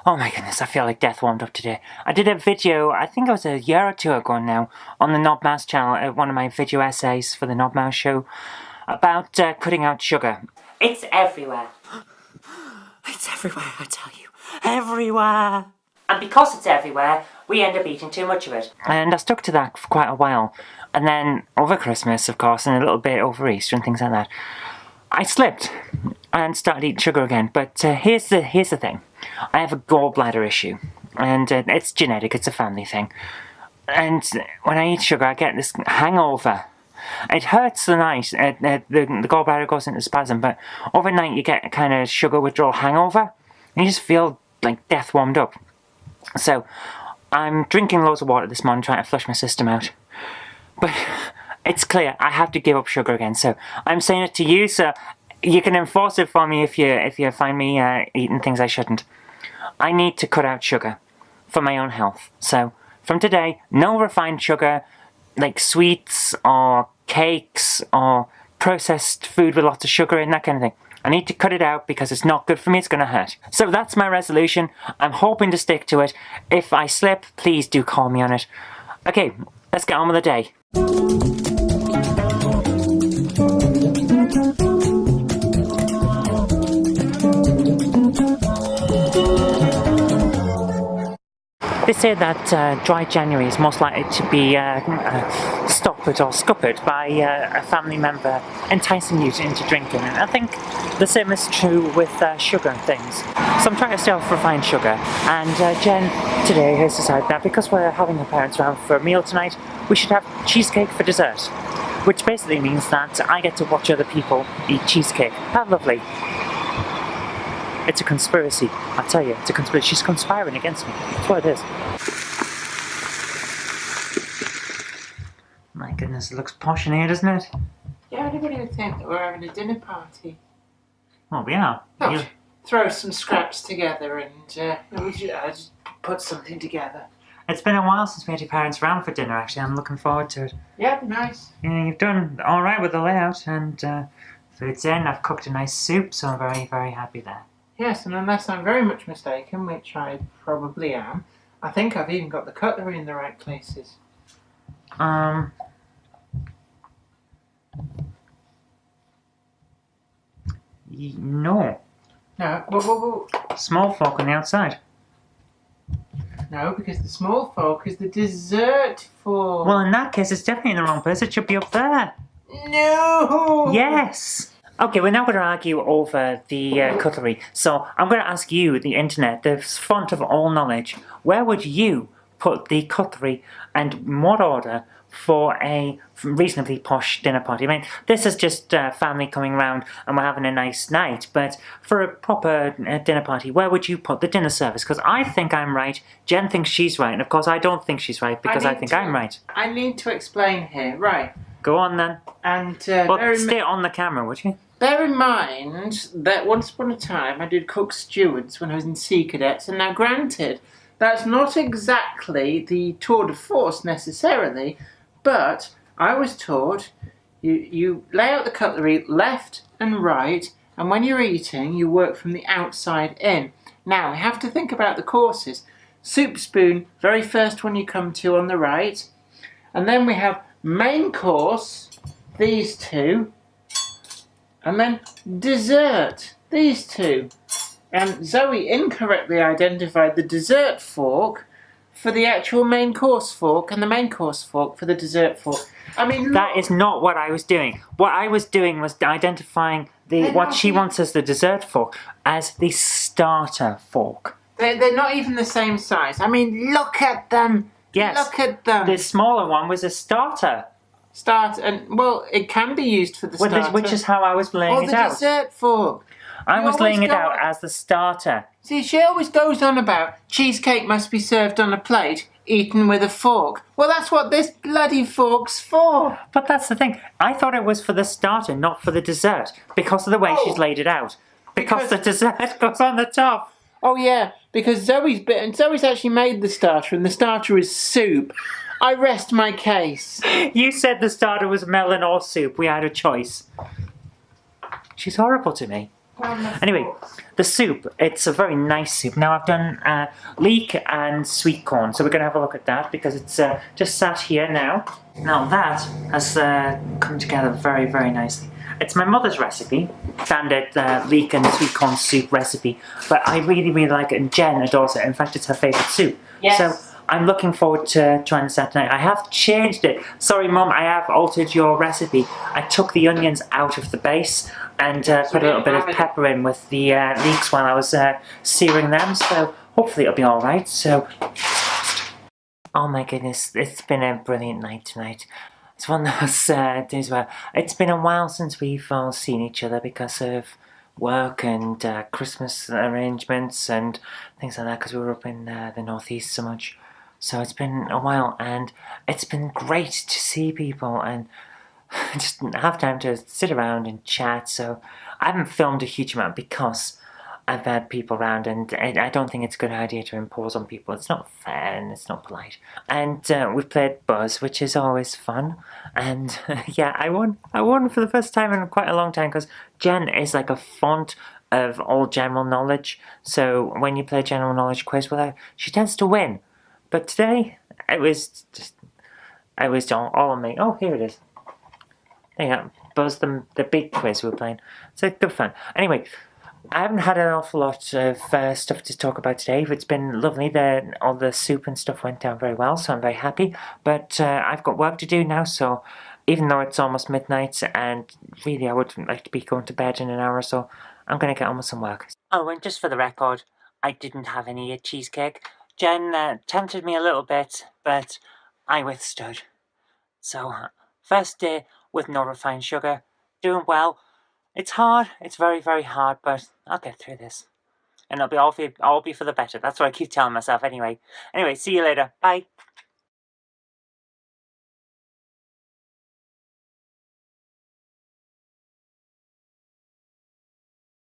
Oh my goodness, I feel like death warmed up today. I did a video, I think it was a year or two ago now, on the Knob Mouse channel, one of my video essays for the Knob Mouse show, about cutting out sugar. It's everywhere. It's everywhere, I tell you. Everywhere! And because it's everywhere, we end up eating too much of it. And I stuck to that for quite a while. And then, over Christmas, of course, and a little bit over Easter and things like that, I slipped and started eating sugar again. But here's the thing. I have a gallbladder issue. And it's genetic, it's a family thing. And when I eat sugar, I get this hangover. It hurts the night, the gallbladder goes into spasm, but overnight you get a kind of sugar withdrawal hangover. And you just feel like death warmed up. So, I'm drinking loads of water this morning, trying to flush my system out. But it's clear, I have to give up sugar again. So, I'm saying it to you, so you can enforce it for me if you find me eating things I shouldn't. I need to cut out sugar for my own health. So, from today, no refined sugar, like sweets or cakes or processed food with lots of sugar in, that kind of thing. I need to cut it out because it's not good for me, it's going to hurt. So that's my resolution. I'm hoping to stick to it. If I slip, please do call me on it. Okay, let's get on with the day. They say that dry January is most likely to be stopped or scuppered by a family member enticing you into drinking. And I think the same is true with sugar and things. So I'm trying to stay off refined sugar. And Jen today has decided that because we're having her parents around for a meal tonight, we should have cheesecake for dessert. Which basically means that I get to watch other people eat cheesecake. How lovely. It's a conspiracy, I tell you, it's a conspiracy. She's conspiring against me, that's what it is. My goodness, it looks posh in here, doesn't it? Yeah, anybody would think that we're having a dinner party. Well, we are. Oh, throw some scraps together and just put something together. It's been a while since we had your parents around for dinner, actually. I'm looking forward to it. Yeah, it'd be nice. Yeah, you've done alright with the layout, and food's in. I've cooked a nice soup, so I'm very, very happy there. Yes, and unless I'm very much mistaken, which I probably am, I think I've even got the cutlery in the right places. No. No, whoa. Small fork on the outside. No, because the small fork is the dessert fork. Well, in that case, it's definitely in the wrong place. It should be up there. No! Yes! Okay, we're now going to argue over the cutlery. So, I'm going to ask you, the internet, the font of all knowledge, where would you put the cutlery and in what order for a reasonably posh dinner party? I mean, this is just family coming round and we're having a nice night, but for a proper dinner party, where would you put the dinner service? Because I think I'm right, Jen thinks she's right, and of course I don't think she's right because I think I'm right. I need to explain here, right. Go on then. And but stay on the camera, would you? Bear in mind that once upon a time I did cook stewards when I was in Sea Cadets, and now granted, that's not exactly the tour de force necessarily, but I was taught you lay out the cutlery left and right, and when you're eating, you work from the outside in. Now, we have to think about the courses. Soup spoon, very first one you come to on the right, and then we have main course, these two, and then dessert, these two. And Zoe incorrectly identified the dessert fork for the actual main course fork and the main course fork for the dessert fork. I mean, look. That is not what I was doing. What I was doing was identifying what she wants as the dessert fork as the starter fork. They're not even the same size. I mean, look at them. Yes. Look at them. The smaller one was a starter. Well, it can be used for the starter. Which is how I was laying it out. Or the dessert fork. I was laying it out as the starter. See, she always goes on about cheesecake must be served on a plate, eaten with a fork. Well, that's what this bloody fork's for. But that's the thing. I thought it was for the starter, not for the dessert, because of the way she's laid it out. Because the dessert goes on the top. Oh yeah, because Zoe's actually made the starter, and the starter is soup. I rest my case. You said the starter was melon or soup. We had a choice. She's horrible to me. Anyway, the soup, it's a very nice soup. Now I've done leek and sweet corn, so we're going to have a look at that because it's just sat here now. Now that has come together very, very nicely. It's my mother's recipe, standard leek and sweet corn soup recipe, but I really, really like it, and Jen adores it. In fact, it's her favourite soup. Yes. So I'm looking forward to trying this out tonight. I have changed it. Sorry, Mum, I have altered your recipe. I took the onions out of the base and put a little bit of pepper in with the leeks while I was searing them, so hopefully it'll be alright. So, oh my goodness, it's been a brilliant night tonight. It's one of those days where it's been a while since we've all seen each other because of work and Christmas arrangements and things like that, because we were up in the northeast so much. So it's been a while, and it's been great to see people and just have time to sit around and chat. So I haven't filmed a huge amount because I've had people around, and I don't think it's a good idea to impose on people. It's not fair and it's not polite. And we've played Buzz, which is always fun. And yeah, I won for the first time in quite a long time, because Jen is like a font of all general knowledge. So when you play general knowledge quiz with her, she tends to win. But today, it was all on me. Oh, here it is. There you go. Buzz, the big quiz we were playing. So good fun. Anyway, I haven't had an awful lot of stuff to talk about today. It's been lovely. All the soup and stuff went down very well, so I'm very happy. But I've got work to do now, so even though it's almost midnight, and really I would like to be going to bed in an hour or so, I'm going to get on with some work. Oh, and just for the record, I didn't have any cheesecake. Jen tempted me a little bit, but I withstood. So, first day with no refined sugar, doing well. It's hard, it's very, very hard, but I'll get through this. And it'll be all be for the better. That's what I keep telling myself anyway. Anyway, see you later. Bye.